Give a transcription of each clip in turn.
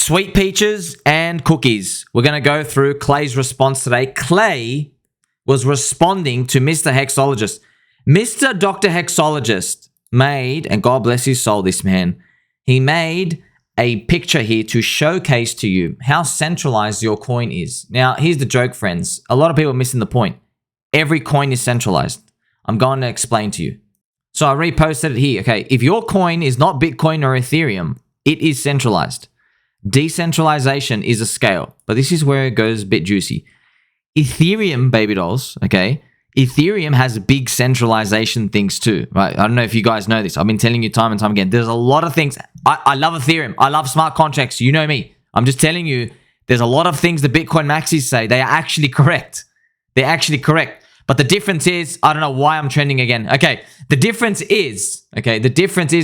Sweet peaches and cookies. We're going to go through Clay's response today. Clay was responding to Mr. Hexologist. Mr. Dr. Hexologist made, and God bless his soul, this man, he made a picture here to showcase to you how centralized your coin is. Now, here's the joke, friends. A lot of people are missing the point. Every coin is centralized. I'm going to explain to you. So I reposted it here. Okay, if your coin is not Bitcoin or Ethereum, it is centralized. Decentralization is a scale, but this is where it goes a bit juicy. Ethereum, baby dolls, okay? Ethereum has big centralization things too, right? I don't know if you guys know this. I've been telling you time and time again. There's a lot of things. I love Ethereum. I love smart contracts. You know me. I'm just telling you, there's a lot of things the Bitcoin maxis say. They are actually correct. They're actually correct. But the difference is, I don't know why I'm trending again. Okay, the difference is,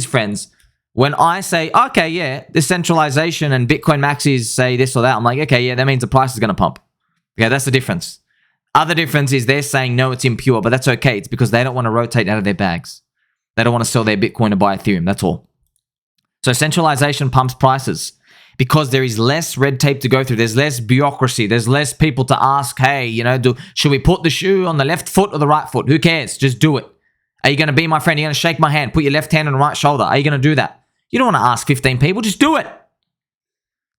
friends, when I say, okay, yeah, decentralization and Bitcoin maxis say this or that, I'm like, okay, yeah, that means the price is going to pump. Okay, that's the difference. Other difference is they're saying, no, it's impure, but that's okay. It's because they don't want to rotate out of their bags. They don't want to sell their Bitcoin to buy Ethereum. That's all. So centralization pumps prices because there is less red tape to go through. There's less bureaucracy. There's less people to ask, hey, should we put the shoe on the left foot or the right foot? Who cares? Just do it. Are you going to be my friend? Are you going to shake my hand? Put your left hand on the right shoulder. Are you going to do that? You don't want to ask 15 people. Just do it.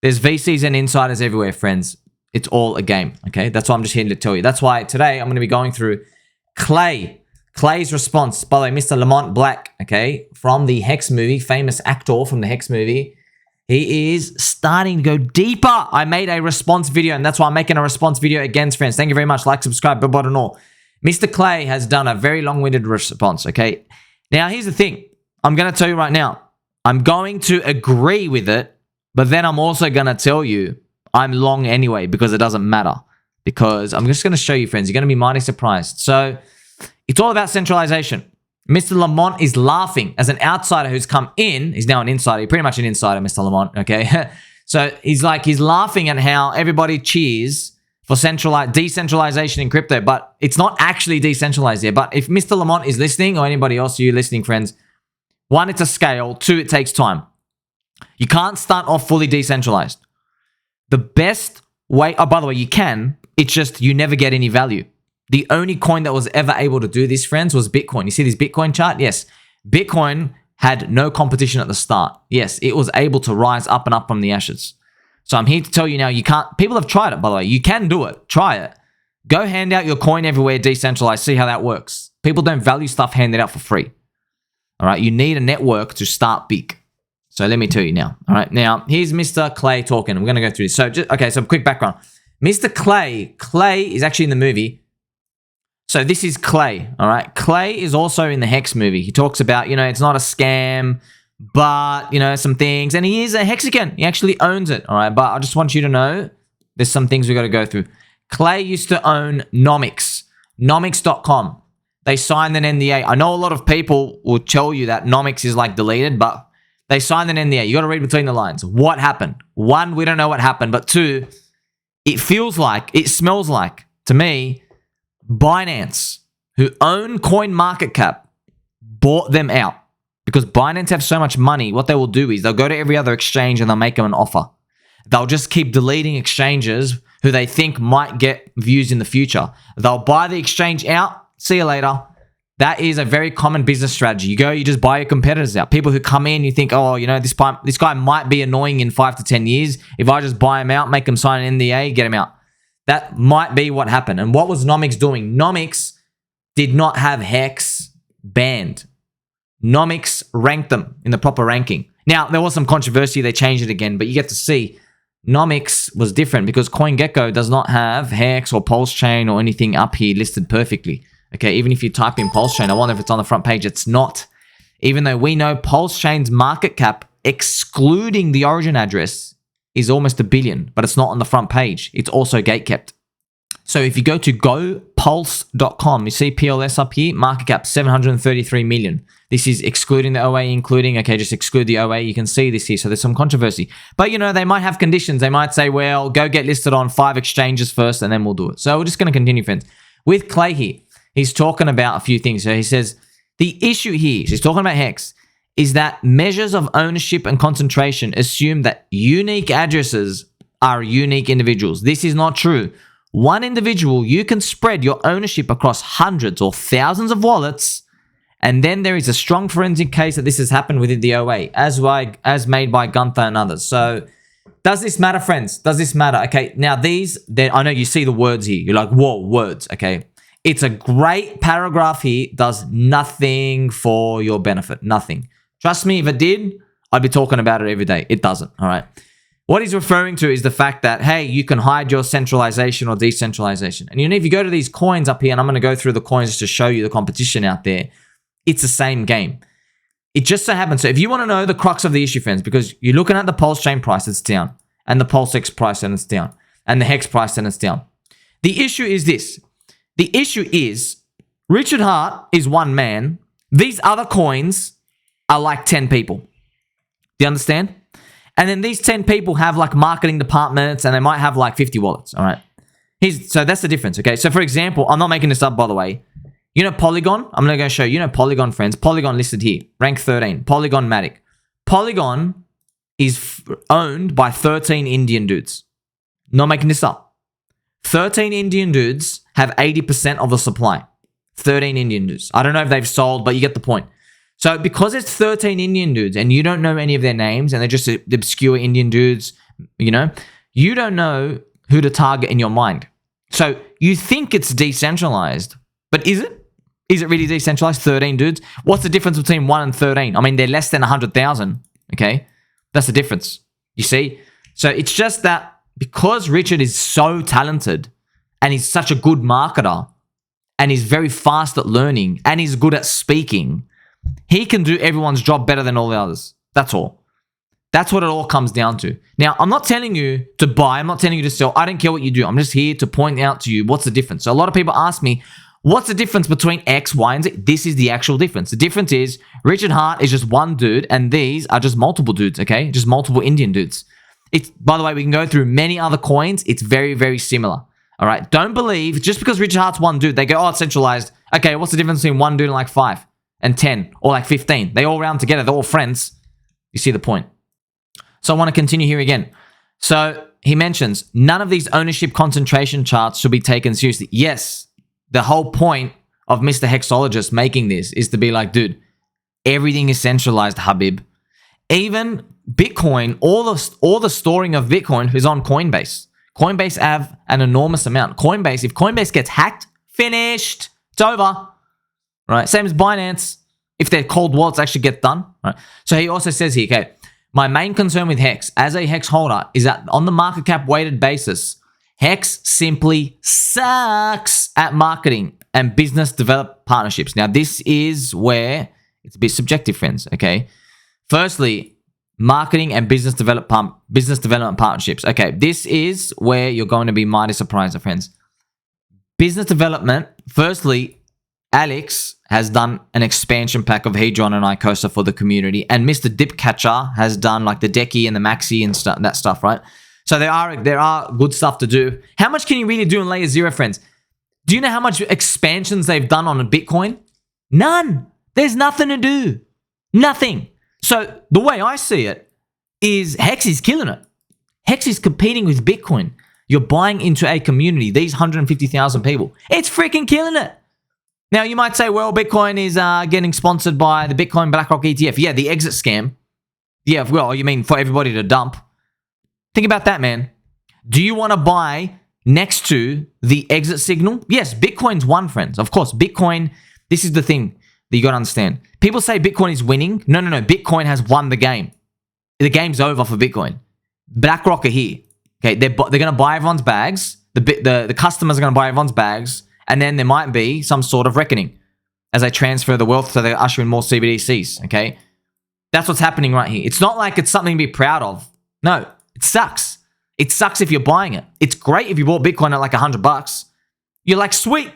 There's VCs and insiders everywhere, friends. It's all a game, okay? That's what I'm just here to tell you. That's why today I'm going to be going through Clay's response. By the way, Mr. Lamont Black, okay, from the HEX movie, famous actor from the HEX movie. He is starting to go deeper. I made a response video, and that's why I'm making a response video again, friends. Thank you very much. Like, subscribe, bell button, all. Mr. Clay has done a very long-winded response, okay? Now, here's the thing. I'm going to tell you right now. I'm going to agree with it, but then I'm also going to tell you I'm long anyway because it doesn't matter. Because I'm just going to show you, friends. You're going to be mighty surprised. So it's all about centralization. Mr. Lamont is laughing as an outsider who's come in. He's now an insider. He's pretty much an insider, Mr. Lamont, okay? So he's laughing at how everybody cheers for decentralization in crypto, but it's not actually decentralized yet. But if Mr. Lamont is listening, or anybody else, you listening, friends, one, it's a scale. Two, it takes time. You can't start off fully decentralized. The best way, oh, by the way, you can, it's just you never get any value. The only coin that was ever able to do this, friends, was Bitcoin. You see this Bitcoin chart? Yes. Bitcoin had no competition at the start. Yes, it was able to rise up and up from the ashes. So I'm here to tell you now, you can't, people have tried it, by the way. You can do it. Try it. Go hand out your coin everywhere, decentralized. See how that works. People don't value stuff handed out for free. All right. You need a network to start big. So let me tell you now. All right. Now, here's Mr. Clay talking. I'm going to go through this. So, so quick background. Mr. Clay is actually in the movie. So this is Clay. All right. Clay is also in the HEX movie. He talks about, it's not a scam, but, some things. And he is a Hexagon. He actually owns it. All right. But I just want you to know there's some things we got to go through. Clay used to own Nomics, Nomics.com. They signed an NDA. I know a lot of people will tell you that Nomics is deleted, but they signed an NDA. You got to read between the lines. What happened? One, we don't know what happened. But two, it smells like, to me, Binance, who own CoinMarketCap, bought them out. Because Binance have so much money, what they will do is they'll go to every other exchange and they'll make them an offer. They'll just keep deleting exchanges who they think might get views in the future. They'll buy the exchange out. See you later. That is a very common business strategy. You just buy your competitors out. People who come in, you think, oh, this guy might be annoying in 5 to 10 years. If I just buy him out, make him sign an NDA, get him out. That might be what happened. And what was Nomics doing? Nomics did not have HEX banned. Nomics ranked them in the proper ranking. Now, there was some controversy. They changed it again, but you get to see Nomics was different because CoinGecko does not have HEX or PulseChain or anything up here listed perfectly. Okay, even if you type in PulseChain, I wonder if it's on the front page. It's not. Even though we know PulseChain's market cap, excluding the origin address, is almost $1 billion, but it's not on the front page. It's also gatekept. So if you go to GoPulse.com, you see PLS up here, market cap 733 million. This is excluding the OA, including, okay, just exclude the OA. You can see this here. So there's some controversy. But, they might have conditions. They might say, well, go get listed on 5 exchanges first, and then we'll do it. So we're just going to continue, friends. With Clay here, he's talking about a few things. So he says, the issue here, he's talking about HEX, is that measures of ownership and concentration assume that unique addresses are unique individuals. This is not true. One individual, you can spread your ownership across hundreds or thousands of wallets, and then there is a strong forensic case that this has happened within the OA, as made by Gunther and others. So, does this matter, friends? Does this matter? Okay, now I know you see the words here. You're like, whoa, words, okay? It's a great paragraph here. Does nothing for your benefit. Nothing. Trust me, if it did, I'd be talking about it every day. It doesn't, all right? What he's referring to is the fact that, hey, you can hide your centralization or decentralization. And if you go to these coins up here, and I'm going to go through the coins to show you the competition out there, it's the same game. It just so happens. So if you want to know the crux of the issue, friends, because you're looking at the PulseChain price, it's down. And the PulseX price, and it's down. And the HEX price, and it's down. The issue is this. The issue is Richard Hart is one man. These other coins are like 10 people. Do you understand? And then these 10 people have like marketing departments, and they might have like 50 wallets, all right? So that's the difference, okay? So for example, I'm not making this up, by the way. You know Polygon? I'm going to show you. Polygon, friends. Polygon listed here. Rank 13. Polygon Matic. Polygon is owned by 13 Indian dudes. Not making this up. 13 Indian dudes have 80% of the supply. 13 Indian dudes. I don't know if they've sold, but you get the point. So because it's 13 Indian dudes and you don't know any of their names and they're just obscure Indian dudes, you don't know who to target in your mind. So you think it's decentralized, but is it? Is it really decentralized? 13 dudes? What's the difference between 1 and 13? I mean, they're less than 100,000, okay? That's the difference, you see? So it's just that because Richard is so talented and he's such a good marketer and he's very fast at learning and he's good at speaking, he can do everyone's job better than all the others. That's all. That's what it all comes down to. Now, I'm not telling you to buy. I'm not telling you to sell. I don't care what you do. I'm just here to point out to you what's the difference. So a lot of people ask me, what's the difference between X, Y, and Z? This is the actual difference. The difference is Richard Hart is just one dude, and these are just multiple dudes, okay? Just multiple Indian dudes. By the way, we can go through many other coins. It's very, very similar. All right? Don't believe, just because Richard Hart's one dude, they go, oh, it's centralized. Okay, what's the difference between one dude and like 5 and 10 or like 15? They all round together. They're all friends. You see the point. So I want to continue here again. So he mentions, none of these ownership concentration charts should be taken seriously. Yes, the whole point of Mr. Hexologist making this is to be like, dude, everything is centralized, Habib. Even Bitcoin, all the storing of Bitcoin is on Coinbase. Coinbase have an enormous amount. If Coinbase gets hacked, finished. It's over. Right? Same as Binance. If their cold wallets actually get done. Right? So he also says here, okay, my main concern with HEX as a HEX holder is that on the market cap weighted basis, HEX simply sucks at marketing and business development partnerships. Now, this is where it's a bit subjective, friends, okay? Firstly, marketing and business development partnerships. Okay, this is where you're going to be mighty surprised, friends. Business development, firstly, Alex has done an expansion pack of Hedron and Icosa for the community, and Mr. Dipcatcher has done like the Decky and the Maxi and that stuff, right? So there are good stuff to do. How much can you really do in layer 0, friends? Do you know how much expansions they've done on a Bitcoin? None. There's nothing to do. Nothing. So the way I see it is HEX is killing it. HEX is competing with Bitcoin. You're buying into a community, these 150,000 people. It's freaking killing it. Now, you might say, well, Bitcoin is getting sponsored by the Bitcoin Blackrock ETF. Yeah, the exit scam. Yeah, well, you mean for everybody to dump. Think about that, man. Do you want to buy next to the exit signal? Yes, Bitcoin's one, friends. Of course, Bitcoin, this is the thing that you got to understand. People say Bitcoin is winning. No. Bitcoin has won the game. The game's over for Bitcoin. Blackrock are here. Okay, they're going to buy everyone's bags. The customers are going to buy everyone's bags. And then there might be some sort of reckoning as they transfer the wealth so they usher in more CBDCs, okay? That's what's happening right here. It's not like it's something to be proud of. No, it sucks. It sucks if you're buying it. It's great if you bought Bitcoin at like $100. You're like, sweet,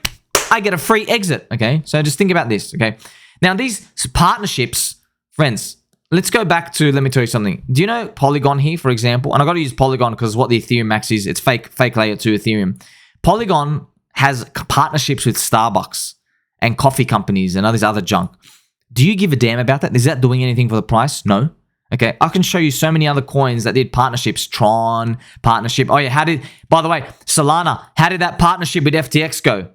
I get a free exit, okay? So just think about this, okay? Now, these partnerships, friends, let's go back to, let me tell you something. Do you know Polygon here, for example? And I got to use Polygon because what the Ethereum Max is, it's fake layer 2 Ethereum. Polygon has partnerships with Starbucks and coffee companies and all this other junk. Do you give a damn about that? Is that doing anything for the price? No. Okay, I can show you so many other coins that did partnerships. Tron, partnership. Oh yeah, by the way, Solana, how did that partnership with FTX go?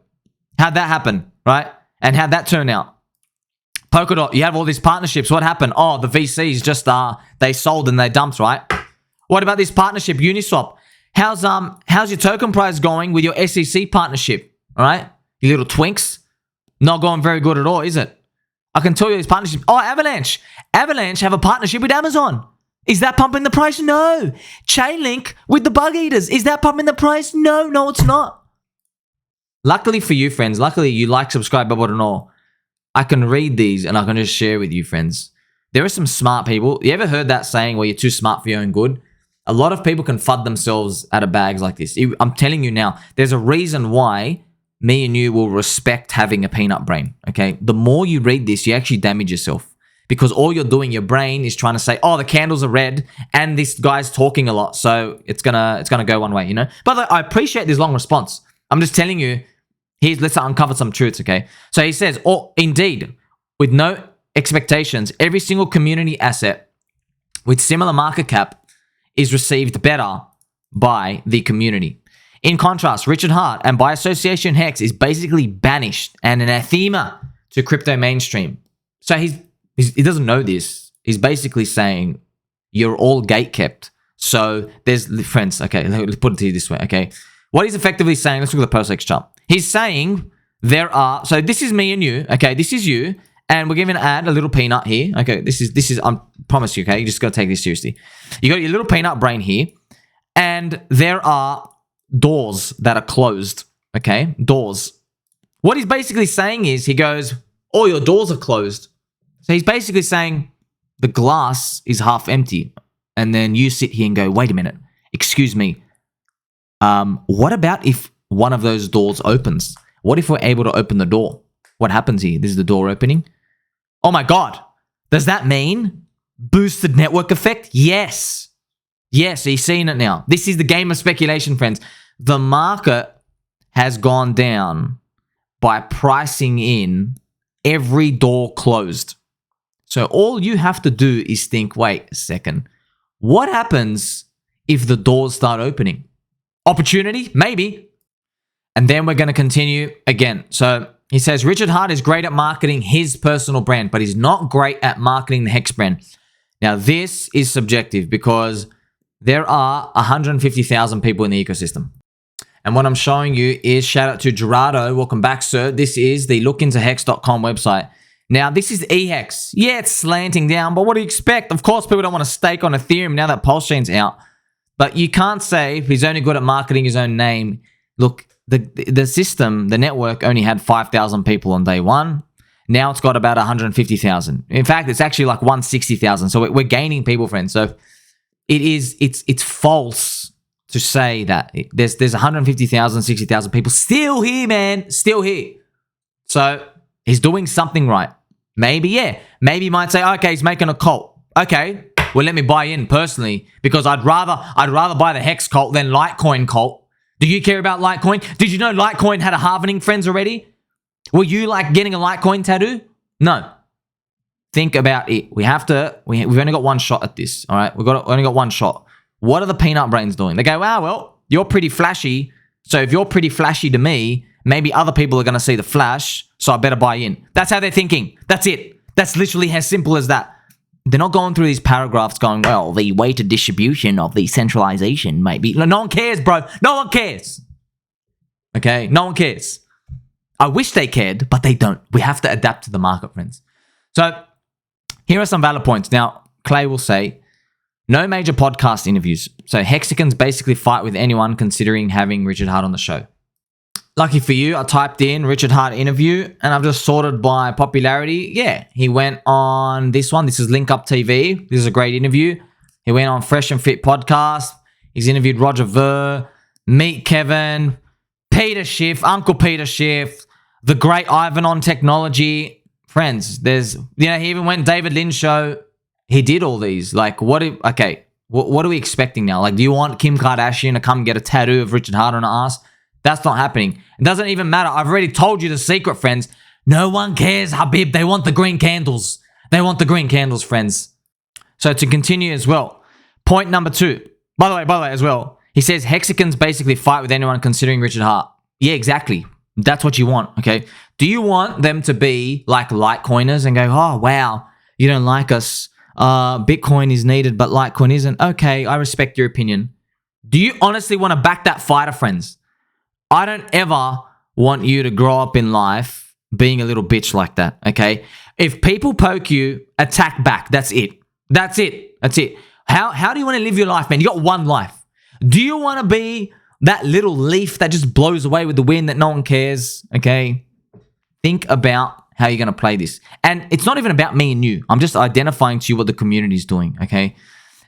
How'd that happen, right? And how'd that turn out? Polkadot, you have all these partnerships. What happened? Oh, the VCs just, they sold and they dumped, right? What about this partnership, Uniswap? How's your token price going with your SEC partnership, all right? You little twinks. Not going very good at all, is it? I can tell you these partnerships. Oh, Avalanche. Avalanche have a partnership with Amazon. Is that pumping the price? No. Chainlink with the bug eaters. Is that pumping the price? No, it's not. Luckily for you, friends, luckily you like, subscribe, bell button, all. I can read these and I can just share with you, friends. There are some smart people. You ever heard that saying where you're too smart for your own good? A lot of people can fud themselves out of bags like this. I'm telling you now, there's a reason why me and you will respect having a peanut brain, okay? The more you read this, you actually damage yourself because all you're doing, your brain is trying to say, oh, the candles are red and this guy's talking a lot, so it's gonna go one way, you know? But I appreciate this long response. I'm just telling you, let's uncover some truths, okay? So he says, oh, indeed, with no expectations, every single community asset with similar market cap is received better by the community. In contrast, Richard Hart and by association HEX is basically banished and anathema to crypto mainstream. So he doesn't know this. He's basically saying you're all gatekept. So there's friends. Okay, let's put it to you this way. Okay, what he's effectively saying. Let's look at the PulseX chart. He's saying there are. So this is me and you. Okay, this is you, and we're giving a little peanut here. Okay, this is. I promise you. Okay, you just gotta take this seriously. You got your little peanut brain here, and there are doors that are closed, okay? Doors. What he's basically saying is, he goes, all your doors are closed. So he's basically saying the glass is half empty. And then you sit here and go, wait a minute, excuse me. What about if one of those doors opens? What if we're able to open the door? What happens here? This is the door opening. Oh my God. Does that mean boosted network effect? Yes. Yes, he's seeing it now. This is the game of speculation, friends. The market has gone down by pricing in every door closed. So all you have to do is think, wait a second, what happens if the doors start opening? Opportunity? Maybe. And then we're going to continue again. So he says, Richard Hart is great at marketing his personal brand, but he's not great at marketing the HEX brand. Now, this is subjective because there are 150,000 people in the ecosystem. And what I'm showing you is, shout out to Gerardo. Welcome back, sir. This is the lookintohex.com website. Now, this is EHEX. Yeah, it's slanting down, but what do you expect? Of course, people don't want to stake on Ethereum now that PulseChain's out. But you can't say if he's only good at marketing his own name. Look, the system, the network only had 5,000 people on day one. Now it's got about 150,000. In fact, it's actually like 160,000. So we're gaining people, friends. So it's false to say that there's 150,000, 60,000 people still here, man, still here. So he's doing something right. Maybe, yeah. Maybe he might say, okay, he's making a cult. Okay, well, let me buy in personally because I'd rather buy the HEX cult than Litecoin cult. Do you care about Litecoin? Did you know Litecoin had a halvening, friends, already? Were you like getting a Litecoin tattoo? No. Think about it. We've only got one shot at this, all right? Only got one shot. What are the peanut brains doing? They go, wow, well, you're pretty flashy. So if you're pretty flashy to me, maybe other people are going to see the flash, so I better buy in. That's how they're thinking. That's it. That's literally as simple as that. They're not going through these paragraphs going, well, the weighted distribution of the centralization might be... No one cares, bro. No one cares. Okay? No one cares. I wish they cared, but they don't. We have to adapt to the market, friends. So here are some valid points. Now, Clay will say, no major podcast interviews. So Hexicans basically fight with anyone considering having Richard Hart on the show. Lucky for you, I typed in Richard Hart interview and I've just sorted by popularity. Yeah, he went on this one. This is Link Up TV. This is a great interview. He went on Fresh and Fit podcast. He's interviewed Roger Ver, Meet Kevin, Peter Schiff, Uncle Peter Schiff, the great Ivan on technology. Friends, he even went David Lynn's show. He did all these. Like, what are we expecting now? Like, do you want Kim Kardashian to come get a tattoo of Richard Hart on her ass? That's not happening. It doesn't even matter. I've already told you the secret, friends. No one cares, Habib. They want the green candles. They want the green candles, friends. So to continue as well, point number 2. By the way, as well, he says Hexicans basically fight with anyone considering Richard Hart. Yeah, exactly. That's what you want, okay? Do you want them to be like Litecoiners and go, oh, wow, you don't like us. Bitcoin is needed, but Litecoin isn't. Okay, I respect your opinion. Do you honestly want to back that fighter, friends? I don't ever want you to grow up in life being a little bitch like that, okay? If people poke you, attack back. That's it. That's it. That's it. How do you want to live your life, man? You got one life. Do you want to be that little leaf that just blows away with the wind that no one cares, okay? Think about how you're going to play this. And it's not even about me and you. I'm just identifying to you what the community is doing, okay?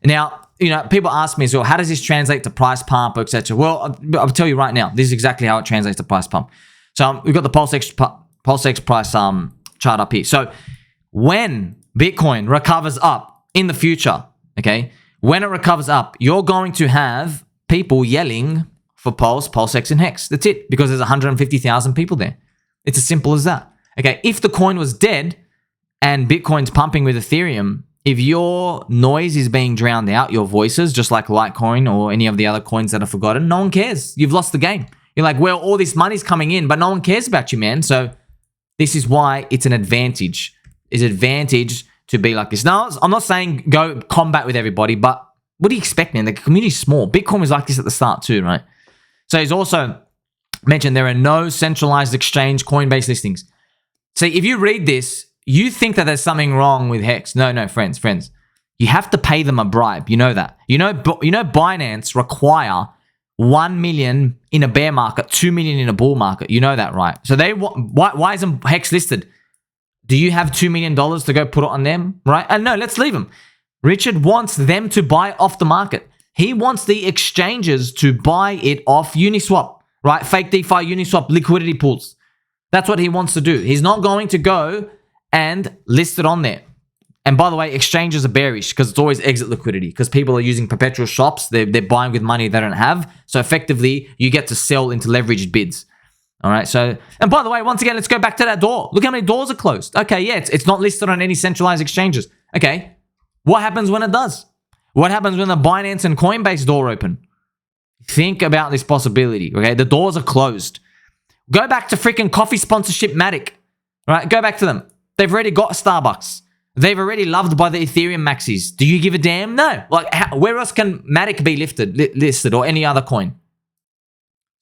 Now, you know, people ask me as well, how does this translate to price pump, etc.? Well, I'll tell you right now. This is exactly how it translates to price pump. So we've got the PulseX price chart up here. So when Bitcoin recovers up in the future, okay, when it recovers up, you're going to have people yelling for Pulse, PulseX, and HEX. That's it, because there's 150,000 people there. It's as simple as that. Okay, if the coin was dead and Bitcoin's pumping with Ethereum, if your noise is being drowned out, your voices, just like Litecoin or any of the other coins that are forgotten, no one cares. You've lost the game. You're like, well, all this money's coming in, but no one cares about you, man. So this is why it's an advantage. It's an advantage to be like this. Now, I'm not saying go combat with everybody, but what do you expect, man? The community's small. Bitcoin was like this at the start too, right? So he's also mentioned there are no centralized exchange Coinbase listings. So if you read this, you think that there's something wrong with HEX. No, friends. You have to pay them a bribe. You know that. You know Binance require 1 million in a bear market, 2 million in a bull market. You know that, right? So why isn't HEX listed? Do you have $2 million to go put it on them, right? And no, let's leave them. Richard wants them to buy off the market. He wants the exchanges to buy it off Uniswap, right? Fake DeFi, Uniswap, liquidity pools. That's what he wants to do. He's not going to go and list it on there. And by the way, exchanges are bearish because it's always exit liquidity because people are using perpetual shops. They're buying with money they don't have. So effectively, you get to sell into leveraged bids. All right. So, and by the way, once again, let's go back to that door. Look how many doors are closed. Okay. Yeah. It's not listed on any centralized exchanges. Okay. What happens when it does? What happens when the Binance and Coinbase door open? Think about this possibility. Okay. The doors are closed. Go back to freaking coffee sponsorship Matic. All right. Go back to them. They've already got Starbucks. They've already loved by the Ethereum maxis. Do you give a damn? No. Like, where else can Matic be listed or any other coin?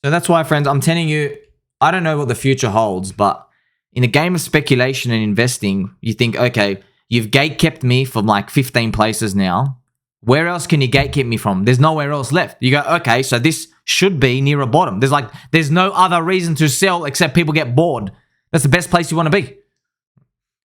So that's why, friends, I'm telling you, I don't know what the future holds, but in a game of speculation and investing, you think, okay, you've gatekept me from like 15 places now. Where else can you gatekeep me from? There's nowhere else left. You go, okay, so this should be near a bottom. There's no other reason to sell except people get bored. That's the best place you want to be.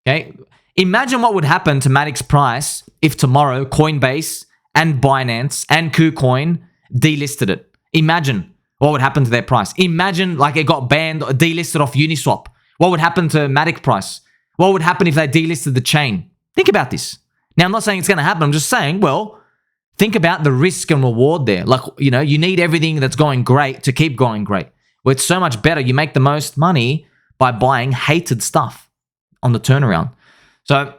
Okay. Imagine what would happen to Matic's price if tomorrow Coinbase and Binance and KuCoin delisted it. Imagine what would happen to their price. Imagine like it got banned or delisted off Uniswap. What would happen to Matic price? What would happen if they delisted the chain? Think about this. Now, I'm not saying it's going to happen. I'm just saying, well, think about the risk and reward there. Like, you know, you need everything that's going great to keep going great. Well, it's so much better. You make the most money by buying hated stuff on the turnaround. So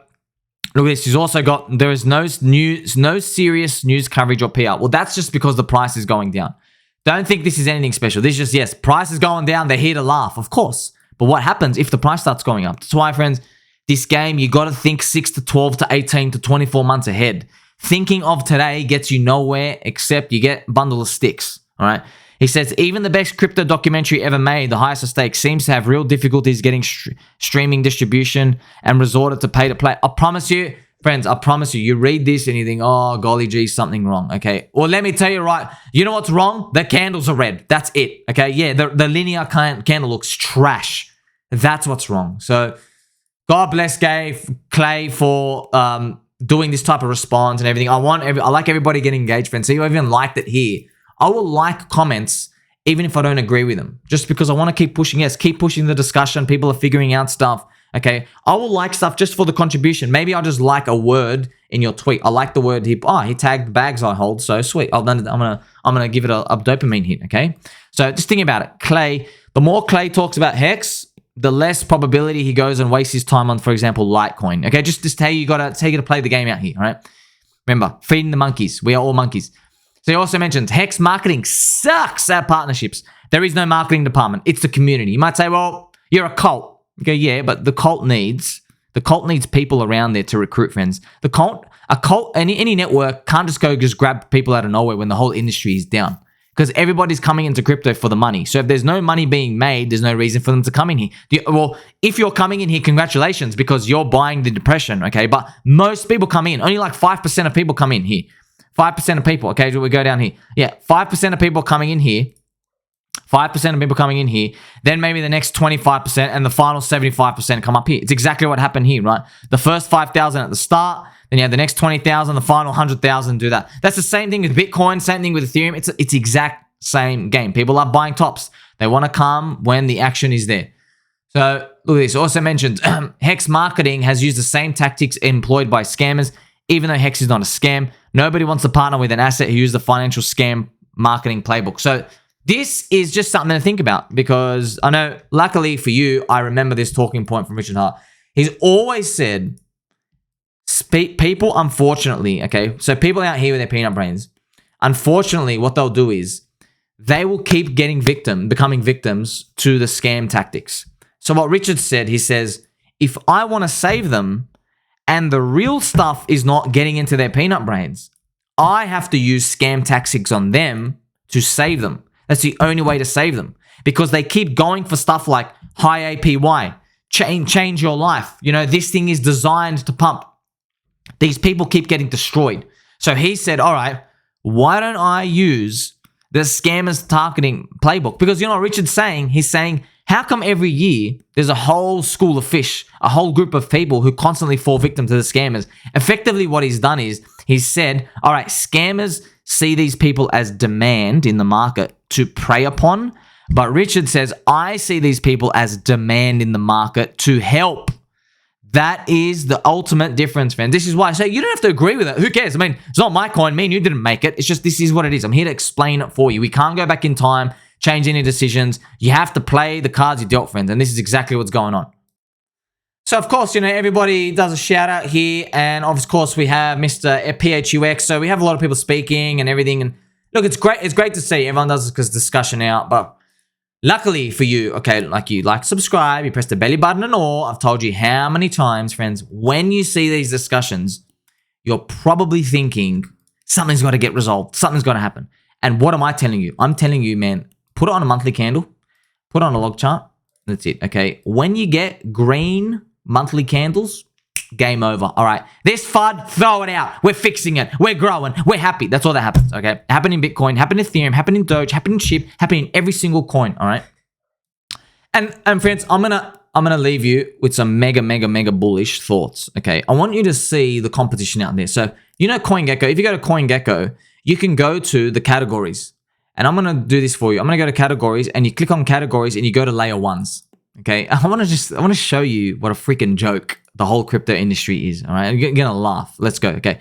look at this. He's also got, there is no serious news coverage or PR. Well, that's just because the price is going down. Don't think this is anything special. This is just, yes, price is going down. They're here to laugh, of course. But what happens if the price starts going up? That's why, friends, this game, you got to think 6 to 12 to 18 to 24 months ahead. Thinking of today gets you nowhere except you get a bundle of sticks, all right? He says, even the best crypto documentary ever made, The Highest of Stakes, seems to have real difficulties getting streaming distribution and resorted to pay to play. I promise you, friends, I promise you, you read this and you think, oh, golly gee, something wrong, okay? Well, let me tell you right, you know what's wrong? The candles are red. That's it, okay? Yeah, the linear candle looks trash. That's what's wrong. So God bless Clay for doing this type of response and everything. I like everybody getting engaged, friends. So you even liked it here. I will like comments even if I don't agree with them, just because I want to keep pushing. Yes, keep pushing the discussion. People are figuring out stuff. Okay, I will like stuff just for the contribution. Maybe I'll just like a word in your tweet. I like the word he tagged bags I hold. So sweet. I'm gonna give it a dopamine hit. Okay, so just think about it. Clay. The more Clay talks about HEX, the less probability he goes and wastes his time on, for example, Litecoin. Okay, just how you gotta play the game out here, all right? Remember, feeding the monkeys. We are all monkeys. So he also mentions HEX Marketing sucks at partnerships. There is no marketing department. It's the community. You might say, well, you're a cult. Okay, yeah, but the cult needs people around there to recruit, friends. A cult, any network can't just grab people out of nowhere when the whole industry is down. Because everybody's coming into crypto for the money. So if there's no money being made, there's no reason for them to come in here. Well, if you're coming in here, congratulations, because you're buying the depression, okay? But most people come in. Only like 5% of people come in here. 5% of people, okay? So we go down here. Yeah, 5% of people coming in here. 5% of people coming in here. Then maybe the next 25% and the final 75% come up here. It's exactly what happened here, right? The first 5,000 at the start. Then you have the next 20,000, the final 100,000 do that. That's the same thing with Bitcoin, same thing with Ethereum. It's exact same game. People are buying tops. They want to come when the action is there. So look at this. Also mentioned, HEX Marketing has used the same tactics employed by scammers, even though HEX is not a scam. Nobody wants to partner with an asset who uses the financial scam marketing playbook. So this is just something to think about, because I know, luckily for you, I remember this talking point from Richard Hart. He's always said, people, unfortunately, okay, so people out here with their peanut brains, unfortunately, what they'll do is they will keep becoming victims to the scam tactics. So what Richard said, he says, if I want to save them and the real stuff is not getting into their peanut brains, I have to use scam tactics on them to save them. That's the only way to save them, because they keep going for stuff like high APY, change your life. You know, this thing is designed to pump. These people keep getting destroyed. So he said, all right, why don't I use the scammers targeting playbook? Because you know what Richard's saying? He's saying, how come every year there's a whole school of fish, a whole group of people who constantly fall victim to the scammers? Effectively, what he's done is he's said, all right, scammers see these people as demand in the market to prey upon. But Richard says, I see these people as demand in the market to help. That is the ultimate difference, man. This is why I say you don't have to agree with it. Who cares? I mean, it's not my coin. Me and you didn't make it. It's just, this is what it is. I'm here to explain it for you. We can't go back in time, change any decisions. You have to play the cards you dealt, friends. And this is exactly what's going on. So, of course, you know, everybody does a shout out here. And, of course, we have Mr. PHUX. So we have a lot of people speaking and everything. And look, it's great. It's great to see everyone does this because discussion out. But luckily for you, okay, you like, subscribe, you press the belly button and all. I've told you how many times, friends, when you see these discussions, you're probably thinking something's got to get resolved. Something's got to happen. And what am I telling you? I'm telling you, man, put it on a monthly candle, put it on a log chart. That's it, okay? When you get green monthly candles, game over. All right, this FUD, throw it out. We're fixing it. We're growing. We're happy. That's all that happens, okay? Happen in Bitcoin, happen in Ethereum, happen in Doge, happen in SHIB, happen in every single coin, all right? And friends, I'm gonna leave you with some mega bullish thoughts, okay? I want you to see the competition out there. So, you know CoinGecko, if you go to CoinGecko, you can go to the categories. And I'm gonna do this for you. I'm gonna go to categories and you click on categories and you go to layer ones, okay? I want to show you what a freaking joke the whole crypto industry is, all right? You're gonna laugh. Let's go, okay?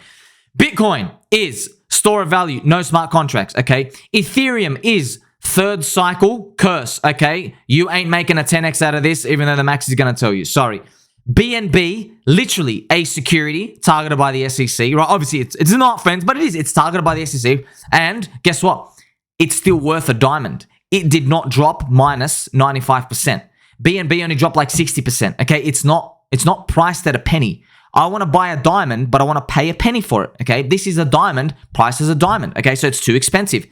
Bitcoin is store of value, no smart contracts, okay? Ethereum is third cycle curse, okay? You ain't making a 10x out of this, even though the max is gonna tell you. Sorry. BNB, literally a security targeted by the SEC, right? Obviously, it's not, friends, but it is. It's targeted by the SEC. And guess what? It's still worth a diamond. It did not drop minus 95%. BNB only dropped like 60%, okay? It's not priced at a penny. I want to buy a diamond, but I want to pay a penny for it, okay? This is a diamond, priced as a diamond, okay? So it's too expensive.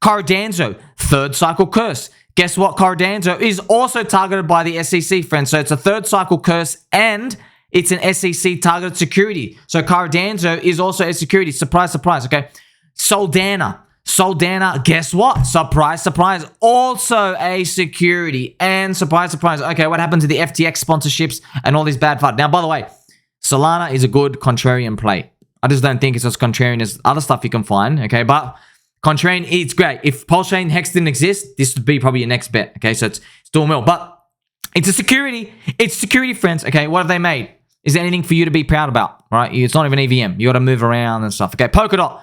Cardano, third cycle curse. Guess what? Cardano is also targeted by the SEC, friends. So it's a third cycle curse and it's an SEC targeted security. So Cardano is also a security. Surprise, surprise, okay? Solana, guess what? Surprise, surprise, also a security. And surprise, surprise, okay, what happened to the FTX sponsorships and all this bad FUD? Now, by the way, Solana is a good contrarian play. I just don't think it's as contrarian as other stuff you can find, okay? But contrarian, it's great. If PulseChain HEX didn't exist, this would be probably your next bet, okay? So it's doing well. But it's a security. It's security, friends, okay? What have they made? Is there anything for you to be proud about, right? It's not even EVM. You got to move around and stuff, okay? Polkadot.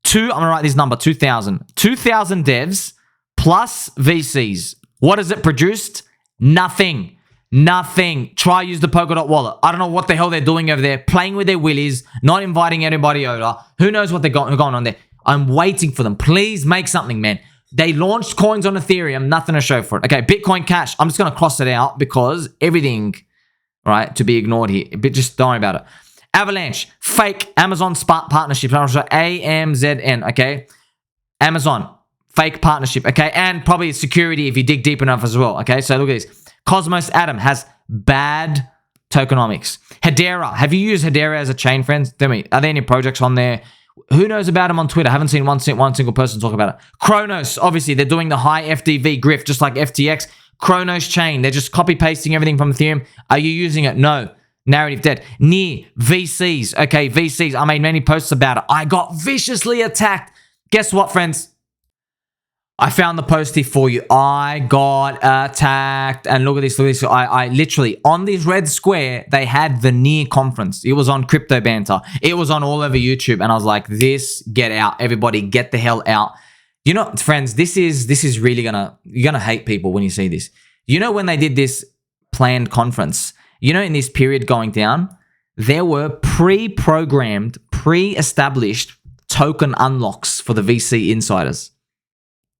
I'm going to write this number, 2,000. 2,000 devs plus VCs. What has it produced? Nothing. Nothing. Try use the Polkadot wallet. I don't know what the hell they're doing over there. Playing with their willies, not inviting anybody over. Who knows what they're going on there. I'm waiting for them. Please make something, man. They launched coins on Ethereum. Nothing to show for it. Okay, Bitcoin Cash. I'm just going to cross it out because everything, right, to be ignored here. But just don't worry about it. Avalanche. Fake Amazon partnership. AMZN, okay? Amazon. Fake partnership, okay? And probably security if you dig deep enough as well, okay? So look at this. Cosmos Atom has bad tokenomics. Hedera. Have you used Hedera as a chain, friends? Tell me, are there any projects on there? Who knows about them on Twitter? I haven't seen one single person talk about it. Kronos. Obviously, they're doing the high FDV grift, just like FTX. Kronos chain. They're just copy-pasting everything from Ethereum. Are you using it? No. Narrative dead. Near. VCs. Okay, VCs. I made many posts about it. I got viciously attacked. Guess what, friends? I found the post here for you. I got attacked. And look at this. Look at this. I literally, on this red square, they had the Near conference. It was on Crypto Banter. It was on all over YouTube. And I was like, this, get out. Everybody, get the hell out. You know, friends, this is really you're gonna hate people when you see this. You know, when they did this planned conference, you know, in this period going down, there were pre-programmed, pre-established token unlocks for the VC insiders.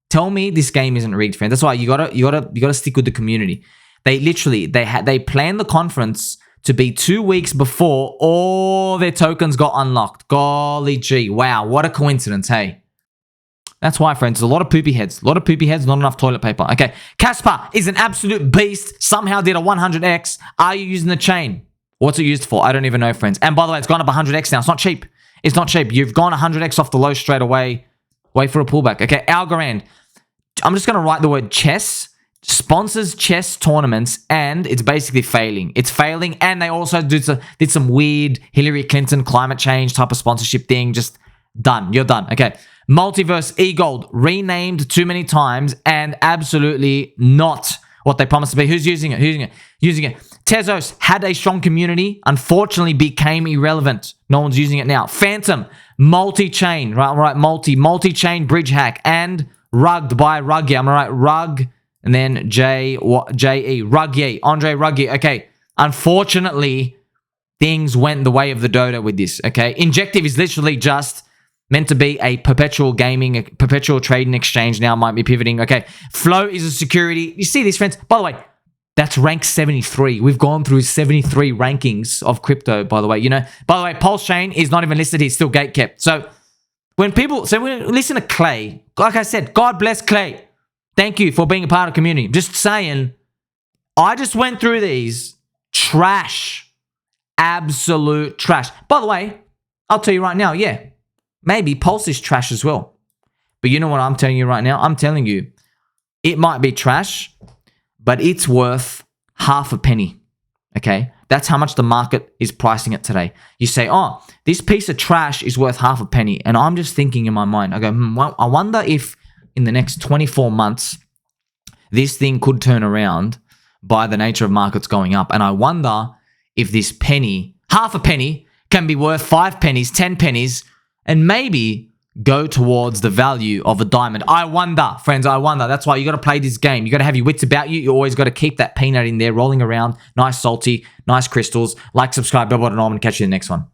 Tell me this game isn't rigged, friends. That's why you gotta stick with the community. They planned the conference to be 2 weeks before all their tokens got unlocked. Golly gee, wow, what a coincidence, hey. That's why, friends, there's a lot of poopy heads. A lot of poopy heads, not enough toilet paper. Okay, Casper is an absolute beast. Somehow did a 100x. Are you using the chain? What's it used for? I don't even know, friends. And by the way, it's gone up 100x now. It's not cheap. It's not cheap. You've gone 100x off the low straight away. Wait for a pullback. Okay, Algorand. I'm just going to write the word chess. Sponsors chess tournaments, and it's basically failing. It's failing, and they also did some weird Hillary Clinton climate change type of sponsorship thing. Just done. You're done. Okay. Multiverse eGold, renamed too many times, and absolutely not what they promised to be. Who's using it? Using it. Tezos had a strong community, unfortunately became irrelevant. No one's using it now. Phantom, multi-chain, right, multi-chain bridge hack, and rugged by Ruggie. I'm right, Rug, and then J-E, Ruggie, Andre Ruggie. Okay, unfortunately, things went the way of the dodo with this, okay? Injective is literally just meant to be a perpetual gaming, a perpetual trading exchange now, might be pivoting. Okay, Flow is a security. You see this, friends? By the way, that's rank 73. We've gone through 73 rankings of crypto, by the way. You know, by the way, PulseChain is not even listed. He's still gatekept. So when listen to Clay, like I said, God bless Clay. Thank you for being a part of the community. Just saying, I just went through these. Trash. Absolute trash. By the way, I'll tell you right now, yeah, maybe Pulse is trash as well. But you know what I'm telling you right now? I'm telling you, it might be trash, but it's worth half a penny, okay? That's how much the market is pricing it today. You say, oh, this piece of trash is worth half a penny. And I'm just thinking in my mind, I go, well, I wonder if in the next 24 months, this thing could turn around by the nature of markets going up. And I wonder if this penny, half a penny, can be worth 5 pennies, 10 pennies, and maybe go towards the value of a diamond. I wonder, friends, I wonder. That's why you got to play this game. You got to have your wits about you. You always got to keep that peanut in there rolling around. Nice salty, nice crystals. Like, subscribe, bell button on, and catch you in the next one.